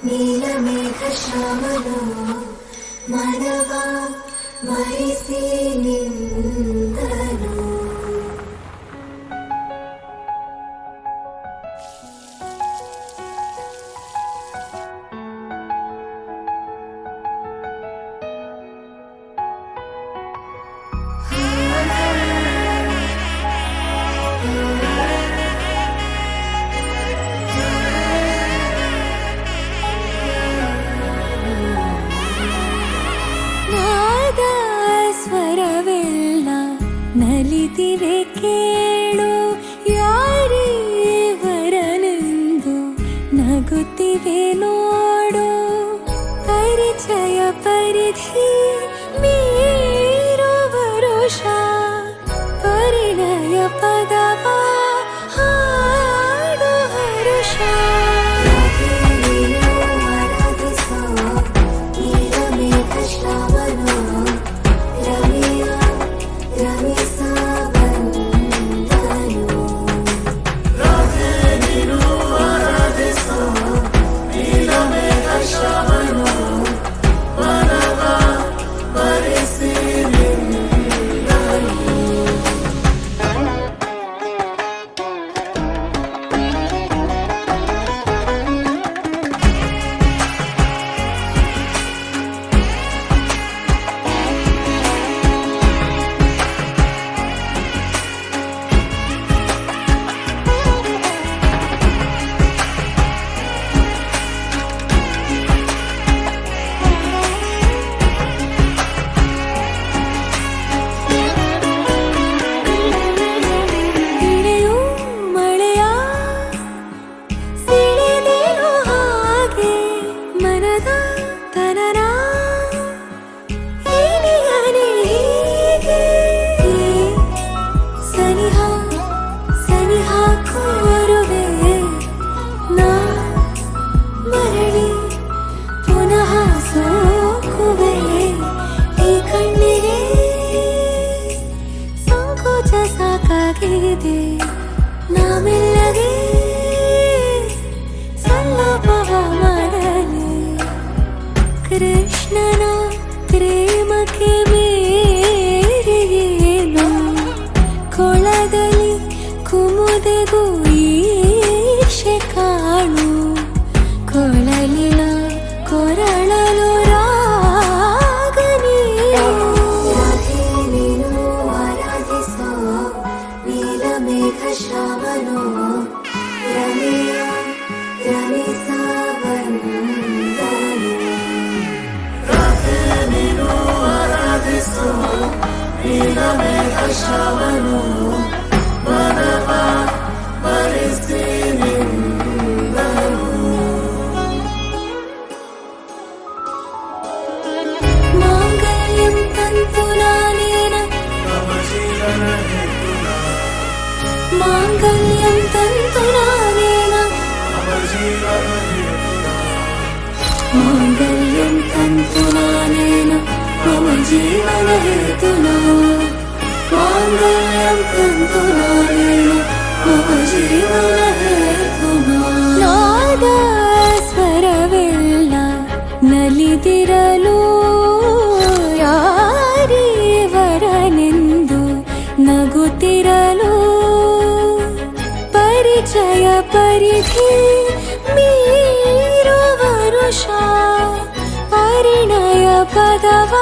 ನೀಲಮೇಘ ಶ್ಯಾಮನು ಮನವ ಮರಿಸಿ ನಿಂದನು. ನಲಿತಿವೆ ಕೇಳು ಯಾರೇ ವರನೆಂದು ನಗುತ್ತಿವೆ ನೋಡು. ಪರಿಚಯ ಪರಿಧಿ ಮೀರೋ ವರುಷ ಪರಿಣಯ ಪದವ ಹಾಡು ಹರುಷ. ಸಾಕಾಗಿದೆ ನಾಮೆಲ್ಲಗೆ ಸಲ್ಲಪವ ಮಾಡಲಿ. ಕೃಷ್ಣನ ಪ್ರೇಮಕ್ಕೆ ಬೇರೆಯೇನು ಕೊಳದಲ್ಲಿ ಕುಮುದೆಗೂ ಈಶೆ ಕಾಣು. ಕೊಳಲಿನ ಕೊರಳಲು ಮೇಘ ಶ್ಯಾಮನು ರಮಿಯ ರಮಿಸವಂದನು. ರಾಧೆ ನೀನು ಆರಾಧಿಸು ನೀಲಮೇಘ ಶ್ಯಾಮನು ಮನವ ಮರಿಸಿ ನಿಂದನು. ಮಾಂಗಲ್ಯಂ ತಂತು ನಾನೇನ ಮಮ ಜೀವನ ಹೇತುನಾ. ಮಾಂಗಲ್ಯಂ ತಂತು ನಾನೇನ ಮಮ ಜೀವನ ಹೇತುನಾ. ಮಾಂಗಲ್ಯಂ ತಂತು ನಾನೇನ ಮಮ ಜೀವನ ಹೇತುನಾ. ಮಾಂಗಲ್ಯಂ ತಂತು ನಾನೇನ ಮಮ ಜೀವನ ಹೇತುನಾ. ನಾದ ಸ್ವರವೆಲ್ಲ ನಲಿದಿರಲು ಯಾರೇ ವರನೆಂದು ನಗುತ್ತಿರಲು. ಪರಿಚಯ ಪರಿಧಿ ಮೀರೋ ವರುಷ ಪರಿಣಯ ಪದವ